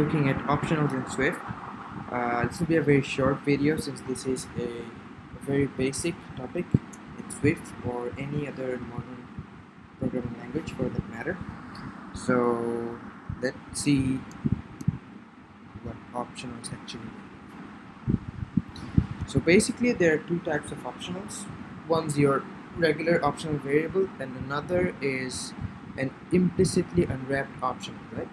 Looking at optionals in Swift. This will be a very short video since this is a very basic topic in Swift or any other modern programming language for that matter. So let's see what optionals actually mean. So basically there are two types of optionals. One's your regular optional variable and another is an implicitly unwrapped optional, right?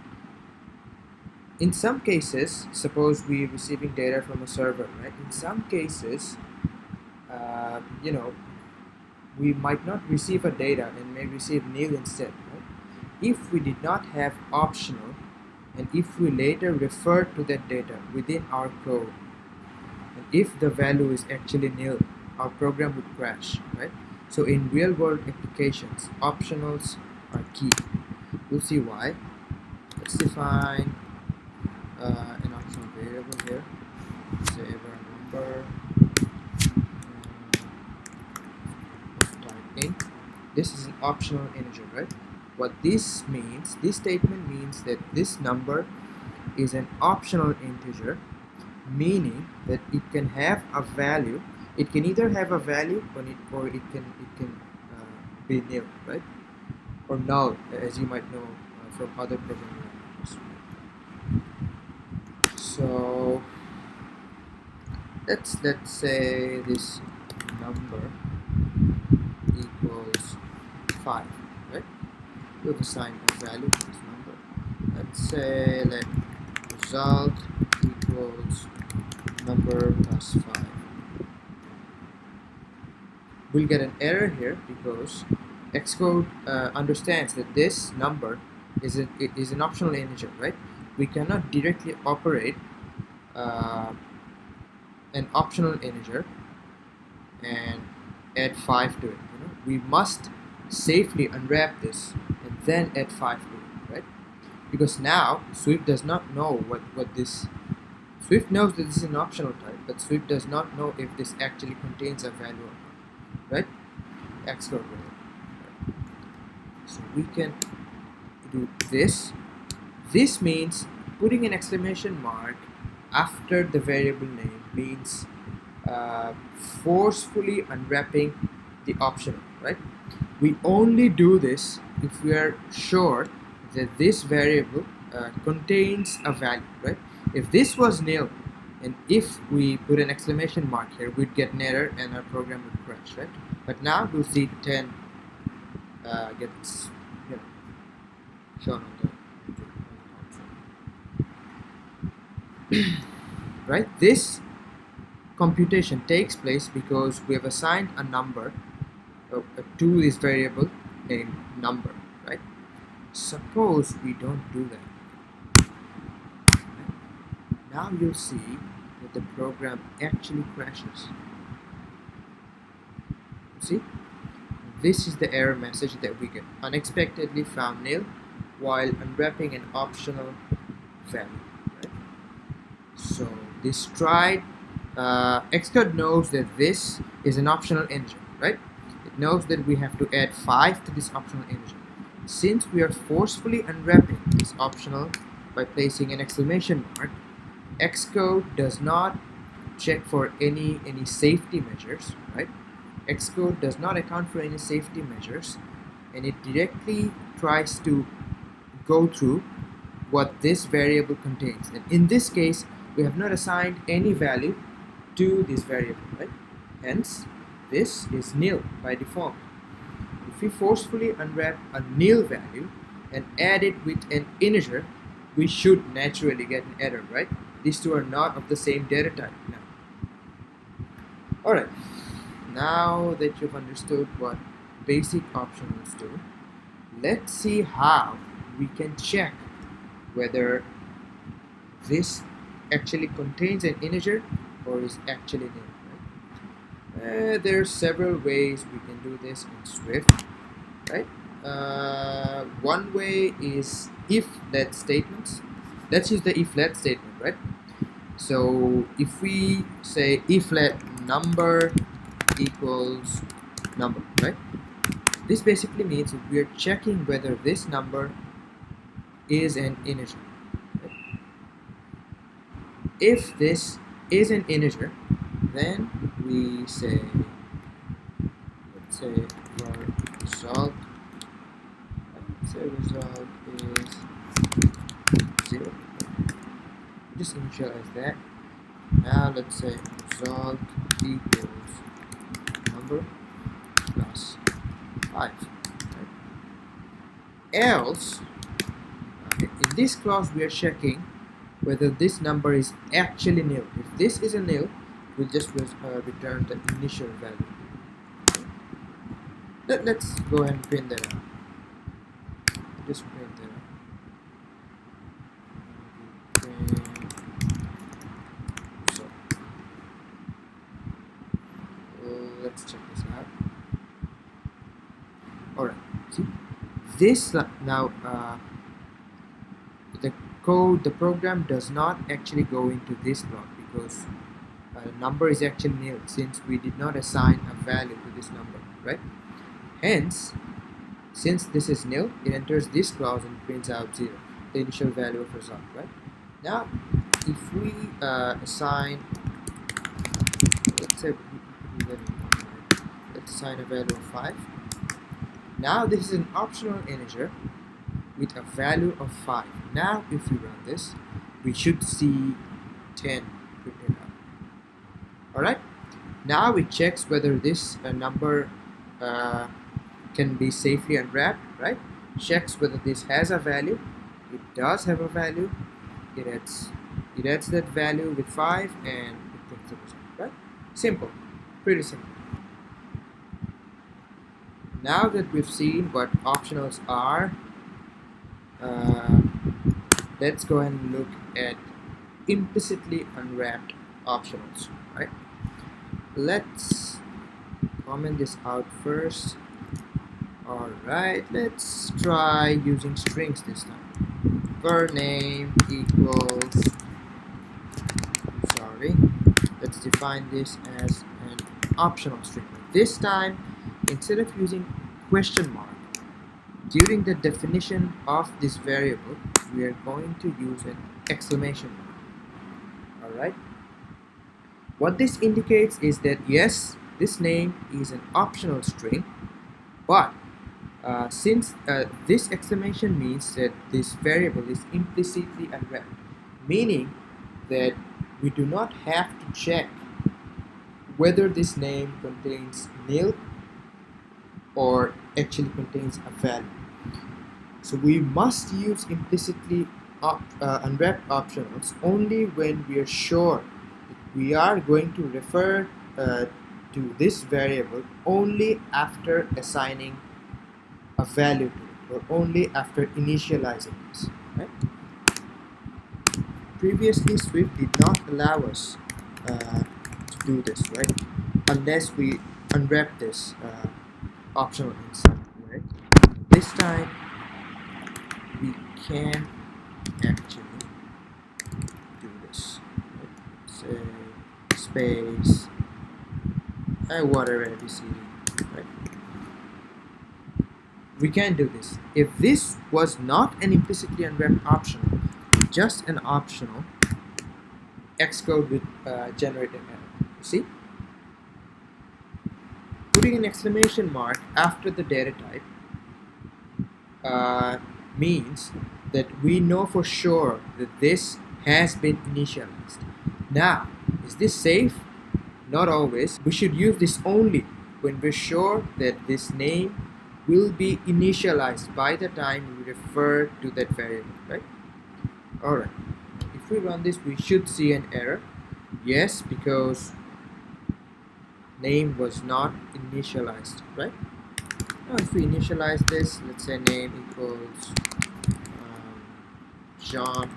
In some cases, suppose we're receiving data from a server, right? In some cases, we might not receive a data and may receive nil instead, right? If we did not have optional, and if we later refer to that data within our code, and if the value is actually nil, our program would crash, right? So in real-world applications, optionals are key. We'll see why. Let's define an optional variable here. Say a number of type int. This is an optional integer, right? What this means, this statement means that this number is an optional integer, meaning that it can have a value. It can either have a value or it can be nil, right? Or null, as you might know from other programming languages. So let's say this number equals 5, right? We'll assign a value to this number. Let's say let result equals number plus 5. We'll get an error here because Xcode understands that this number is an optional integer, right? We cannot directly operate an optional integer and add 5 to it. We must safely unwrap this and then add 5 to it, right? Because now Swift does not know what this. Swift knows that this is an optional type, but Swift does not know if this actually contains a value or not, right? Xcode will. So we can do this. This means putting an exclamation mark after the variable name means forcefully unwrapping the optional, right? We only do this if we are sure that this variable contains a value, right? If this was nil, and if we put an exclamation mark here, we'd get an error and our program would crash, right? But now we'll see 10 gets shown on the console. Right? This computation takes place because we have assigned a number to this variable named number, right? Suppose we don't do that. Now you'll see that the program actually crashes. See? This is the error message that we get. Unexpectedly found nil while unwrapping an optional value. Right? So this tried. Xcode knows that this is an optional integer, right? It knows that we have to add 5 to this optional integer. Since we are forcefully unwrapping this optional by placing an exclamation mark, Xcode does not check for any safety measures, right? Xcode does not account for any safety measures, and it directly tries to go through what this variable contains. And in this case, we have not assigned any value to this variable, right? Hence, this is nil by default. If we forcefully unwrap a nil value and add it with an integer, we should naturally get an error, right? These two are not of the same data type now. Alright, now that you've understood what basic optionals do, let's see how we can check whether this actually contains an integer or is actually nil. Right? There are several ways we can do this in Swift, right? One way is if-let statements. Let's use the if-let statement, right? So if we say if-let number equals number, right? This basically means that we are checking whether this number is an integer. Right? If this is an integer, then we say, let's say result, is 0. Just initialize that. Now let's say result equals number plus 5. Right? Else, in this clause we are checking whether this number is actually nil. If this is a nil, we'll just return the initial value. Let's go ahead and print that out. Just print that out. So let's check this out. Alright, see this now the program does not actually go into this block because the number is actually nil since we did not assign a value to this number, right? Hence, since this is nil, it enters this clause and prints out 0, the initial value of result, right? Now, if we assign, let's say, let's assign a value of 5. Now this is an optional integer with a value of 5. Now if we run this, we should see 10 printed out. Alright, now it checks whether this number can be safely unwrapped, right? Checks whether this has a value. It does have a value. It adds that value with 5 and it prints the result, right? Simple, pretty simple. Now that we've seen what optionals are, let's go ahead and look at implicitly unwrapped optionals, right? Let's comment this out first. Alright, let's try using strings this time. Var name equals, let's define this as an optional string. This time, instead of using question mark, during the definition of this variable, we are going to use an exclamation mark. Alright? What this indicates is that yes, this name is an optional string, but since this exclamation means that this variable is implicitly unwrapped, meaning that we do not have to check whether this name contains nil or actually contains a value. So we must use implicitly unwrapped optionals only when we are sure that we are going to refer to this variable only after assigning a value to it, or only after initializing this. Right? Previously, Swift did not allow us to do this, right? Unless we unwrap this optional in some way. This time, we can actually do this. Right? Say space whatever ABCD. Right? We can do this. If this was not an implicitly unwrapped optional, just an optional, Xcode would generate an error. See? Putting an exclamation mark after the data type means that we know for sure that this has been initialized. Now, is this safe? Not always. We should use this only when we're sure that this name will be initialized by the time we refer to that variable, right? Alright, if we run this, we should see an error. Yes, because name was not initialized, right? Now if we initialize this, let's say name equals John.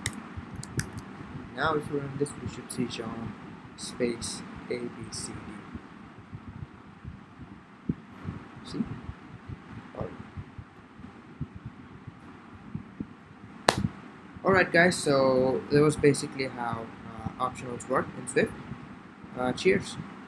Now if we run this, we should see John space ABCD. See? Alright guys, so that was basically how optionals work in Swift. Cheers!